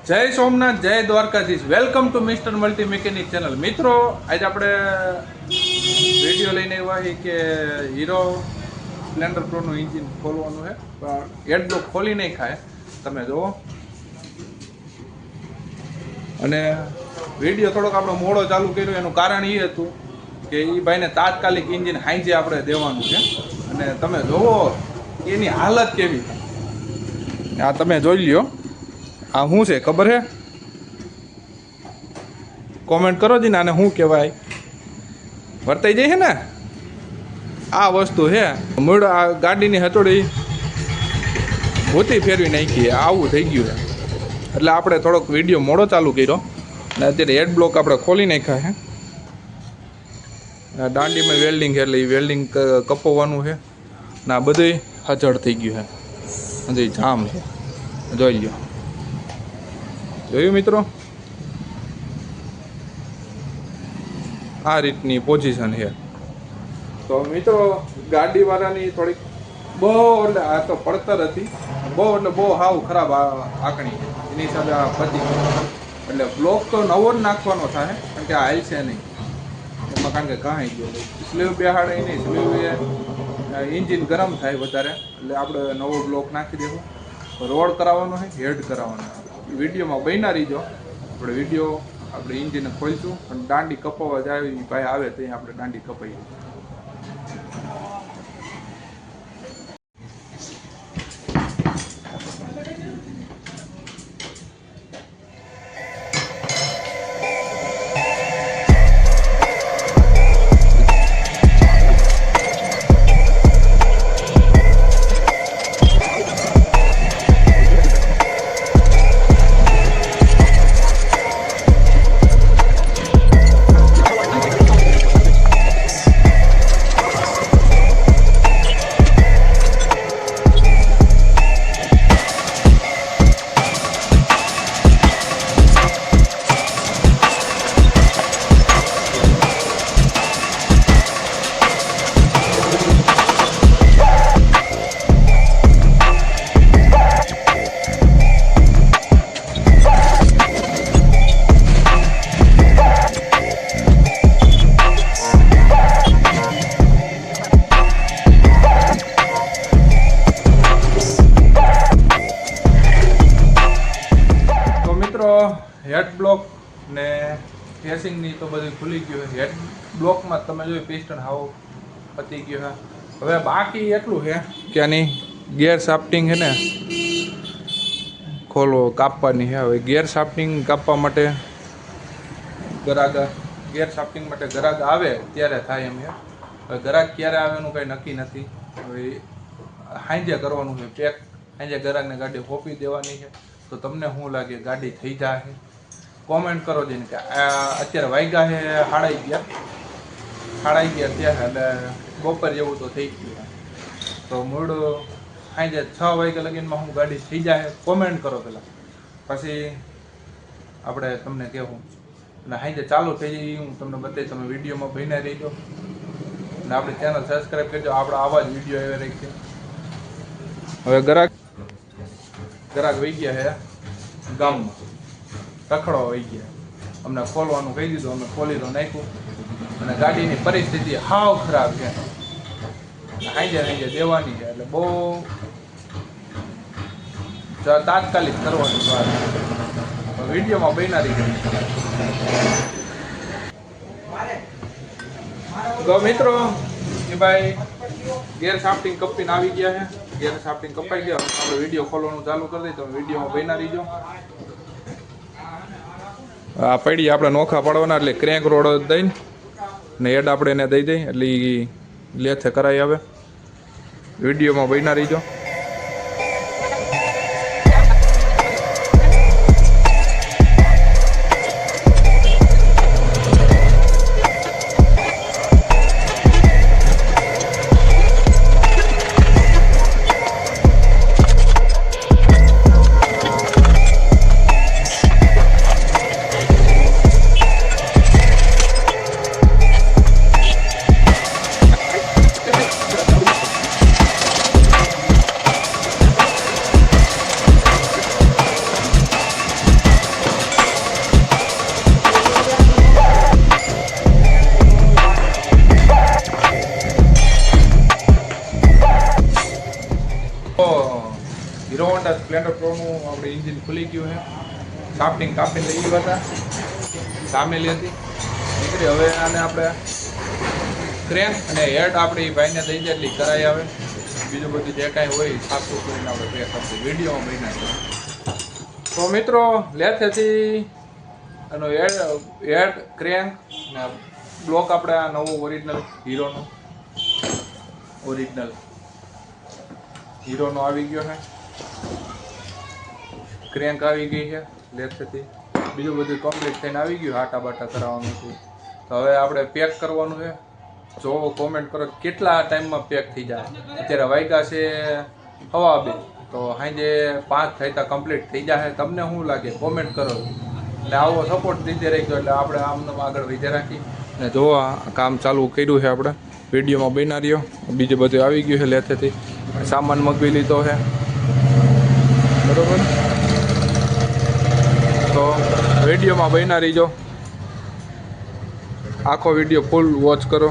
જય સોમનાથ, જય Dwarkadhish. Welcome to mister multi mechanic channel. મિત્રો, આજે આપણે વિડીયો લઈને આવ્યા છીએ કે હીરો સ્પ્લેન્ડર પ્રોનું એન્જિન ખોલવાનું છે, પણ હેડ બ્લોક ખોલી નહીં ખાય. તમે જુઓ. અને વિડીયો થોડોક આપણે મોડો ચાલુ કર્યો, એનું કારણ એ હતું કે એ ભાઈને તાત્કાલિક એન્જિન હાંજે આપણે દેવાનું છે. અને તમે જુઓ એની હાલત કેવી છે. આ તમે જોઈ લ્યો. આ શું છે ખબર છે? કોમેન્ટ કરો જી ને. આને શું કહેવાય? વર્તાઈ જાય છે ને આ વસ્તુ છે. મૂળ આ ગાડીની હથોડી ભૂતી ફેરવી નાખી, આવું થઈ ગયું છે. એટલે આપણે થોડોક વિડીયો મોડો ચાલુ કર્યો ને અત્યારે હેડ બ્લોક આપણે ખોલી નાખ્યા છે. દાંડીમાં વેલ્ડિંગ છે, એટલે એ વેલ્ડિંગ કપાવવાનું છે ને આ બધું હચડ થઈ ગયું છે. હજી જામ છે, જોઈ લ્યો. જોયું મિત્રો? આ રીતની પોઝિશન છે. તો મિત્રો, ગાડીવાળાની થોડીક બહુ એટલે આ તો પડતર હતી, બહુ એટલે બહુ હાવ ખરાબ આંકણી. એની હિસાબે આ પતી એટલે બ્લોક તો નવો જ નાખવાનો થાય, કારણ કે આ હાલ છે નહીં એમાં, કારણ કે કાંઈ ગયો સ્લીવ બેહાડે નહીં. સ્લીવ એન્જિન ગરમ થાય વધારે, એટલે આપણે નવો બ્લોક નાખી દેવું. રોડ કરાવવાનો છે, હેડ કરાવવાનો છે. વિડીયોમાં બન્યા રહીજો. આપણે વિડીયો આપણે એન્જિન ખોલશું અને દાંડી કપાવવા જાય એ ભાઈ આવે ત્યાં આપણે દાંડી કપાઈએ. હેડ બ્લોક ને ફેસિંગની તો બધું ખુલી ગયું છે. હેડ બ્લોકમાં તમે જોયું પિસ્ટન હાવ પતી ગયું છે. હવે બાકી એટલું છે કે આની ગિયર શાફ્ટિંગ છે ને ખોલો કાપવાની છે. હવે ગિયર શાફ્ટિંગ કાપવા માટે ગિયર શાફ્ટિંગ માટે ગ્રાહક આવે ત્યારે થાય એમ છે. હવે ગ્રાહક ક્યારે આવે એનું કંઈ નક્કી નથી. હવે હાંજે કરવાનું છે પેક. હાંજે ગ્રાહકને ગાડી સોંપી દેવાની છે. તો તમને શું લાગે, ગાડી થઈ જાય? કોમેન્ટ કરો જઈને કે અત્યારે વાગ્યા છે 11:30 ત્યાં, એટલે બપોર જેવું તો થઈ ગયું. તો મૂળ સાંજે 6 વાગ્યા લગીનમાં હું ગાડી થઈ જાય કોમેન્ટ કરો પહેલાં, પછી આપણે તમને કહેવું. અને સાંજે ચાલુ થઈ જાય હું તમને બતાવી. તમે વિડીયોમાં ભઈને રહીજો અને આપણી ચેનલ સબસ્ક્રાઈબ કરજો. આપણે આવા જ વિડીયો એવા રાખીએ. હવે ગ્રાહક વહી ગયા છે ગામમાં, રખડવા વહી ગયા. અમને ખોલવાનું કહી દીધું, અમે ખોલી તો નાખ્યું. અને ગાડીની પરિસ્થિતિ હાવ ખરાબ છે. હાંજે દેવાની છે, એટલે બહુ તાત્કાલિક કરવાની વાત. વિડીયોમાં બન્યા રહી ગઈ. તો મિત્રો, એ ભાઈ ગેર શાફ્ટિંગ કપીને આવી ગયા છે. ગેર શાફ્ટિંગ કપાઈ ગયા. આપણે વિડીયો ખોલવાનું ચાલુ કરી દઈએ. તો વિડીયોમાં બન્યા રહીજો. આ પડી આપણે નોખા પાડવાના, એટલે ક્રેન્ક રોડ દઈને ને હેડ આપણે એને દઈ દઈએ, એટલે એ લેથે કરાવી આવે. વિડીયોમાં બન્યા રહીજો. સ્પ્લેન્ડર પ્રોનું આપણે એન્જિન ખુલી ગયું છે. સાફ્ટિંગ કાપીને લઈ ગયા હતા, સામેલી હતી નીકળી. હવે આને આપણે ક્રેન્ક અને હેડ આપણે એ ભાઈને દઈ દે એટલી કરાઈ આવે. બીજું બધું જે કાંઈ હોય સાફ સુથરીને આપણે પેક આપીએ વિડીયોમાં બન્યા. તો મિત્રો લેથેથી એનો હેડ ક્રેન્ક ને બ્લોક આપણે આ નવો ઓરિજિનલ હીરોનો આવી ગયો છે. ક્રેન્ક આવી ગઈ છે લેથેથી. બીજું બધું કમ્પ્લીટ થઈને આવી ગયું. આટા બાટા કરાવવાનું હતું. તો હવે આપણે પેક કરવાનું છે. જો કોમેન્ટ કરો કેટલા ટાઈમમાં પેક થઈ જાય. અત્યારે વાગ્યા છે 2:30, તો સાંજે 5 થતા કમ્પ્લીટ થઈ જાય. તમને શું લાગે કોમેન્ટ કરો. એટલે આવો સપોર્ટ દીધે રહી ગયો એટલે આપણે આમને આગળ વધે રાખી. ને જો આ કામ ચાલુ કર્યું છે આપણે વિડીયોમાં બના રહ્યો. બીજું બધું આવી ગયું છે લેથેથી. સામાન મગવી લીધો છે બરોબર. તો વિડીયોમાં બના રહીજો. આખો વિડીયો ફૂલ વોચ કરો.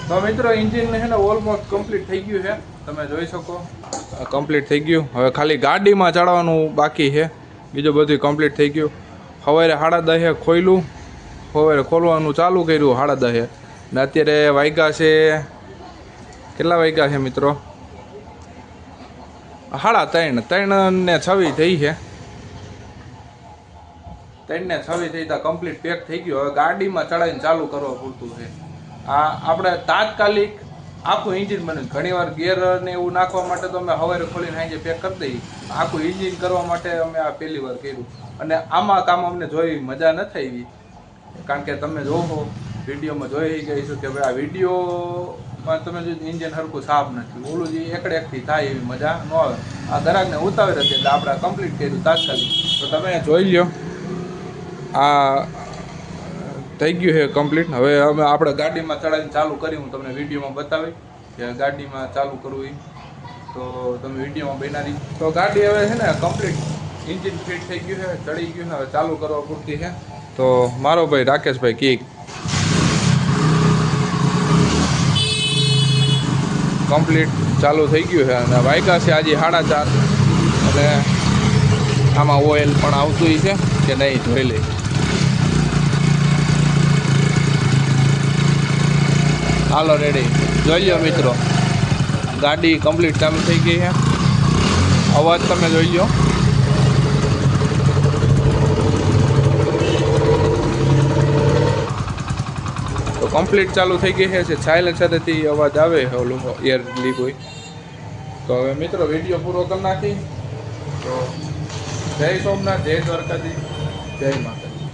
તો મિત્રો એન્જિન છે ને ઓલમોસ્ટ કમ્પ્લીટ થઈ ગયું છે. તમે જોઈ શકો કમ્પ્લીટ થઈ ગયું. હવે ખાલી ગાડીમાં ચડાવવાનું બાકી છે. બીજું બધું કમ્પ્લીટ થઈ ગયું. સવારે 10:30 ખોલ્યું. સવારે ખોલવાનું ચાલુ કર્યું 10:30 ને અત્યારે વાગ્યા છે કેટલા વાગ્યા છે મિત્રો? 3:30 થઈ છે. 3:26 થઈ તા કમ્પ્લીટ પેક થઈ ગયું. હવે ગાડીમાં ચડાવીને ચાલુ કરવા પૂરતું છે. આ આપણે તાત્કાલિક આખું એન્જિન બને. ઘણીવાર ગેર ને એવું નાખવા માટે તો અમે સવારે ખોલીને સાંજે પેક કરી દઈએ. આખું એન્જિન કરવા માટે અમે આ પહેલી વાર કર્યું. અને આમાં કામ અમને જોઈ મજા નથી આવી. કારણ કે તમે જોવો વિડીયોમાં જોઈ ગઈ છો કે ભાઈ આ વિડીયોમાં તમે જો એન્જિન સરખું સાફ નથી. ઓલું જે એકથી થાય એવી મજા ન આવે. આ ગ્રાહકને ઉતાવળ હતી એટલે આપણે કમ્પ્લીટ કર્યું તાત્કાલિક. તો તમે જોઈ લ્યો આ થઈ ગયું છે કમ્પ્લીટ. હવે અમે આપણે ગાડીમાં ચડાવીને ચાલુ કરી. હું તમને વિડીયોમાં બતાવી કે ગાડીમાં ચાલુ કરવું એ. તો તમે વિડીયોમાં બનાવી. તો ગાડી હવે છે ને કમ્પ્લીટ એન્જિન ફિટ થઈ ગયું છે, ચડી ગયું છે. હવે ચાલુ કરવા પૂરતી છે. તો મારો ભાઈ રાકેશભાઈ કીક કમ્પ્લીટ ચાલુ થઈ ગયું છે. અને વાગ્યા છે આજે 4:30 અને આમાં ઓઇલ પણ આવતું છે કે નહીં જોઈ લઈ. હાલો રેડી, જોઈ લો મિત્રો, ગાડી કમ્પ્લીટ ચાલુ થઈ ગઈ છે. અવાજ તમે જોઈ લો. તો કમ્પ્લીટ ચાલુ થઈ ગઈ છે. સાયલેન્ટ સાથેથી અવાજ આવે છે ઓલું એર લીક હોય. તો હવે મિત્રો વિડીયો પૂરો કરી નાખી. તો જય સોમનાથ, જય દ્વારકાધીશ, જય માતાજી.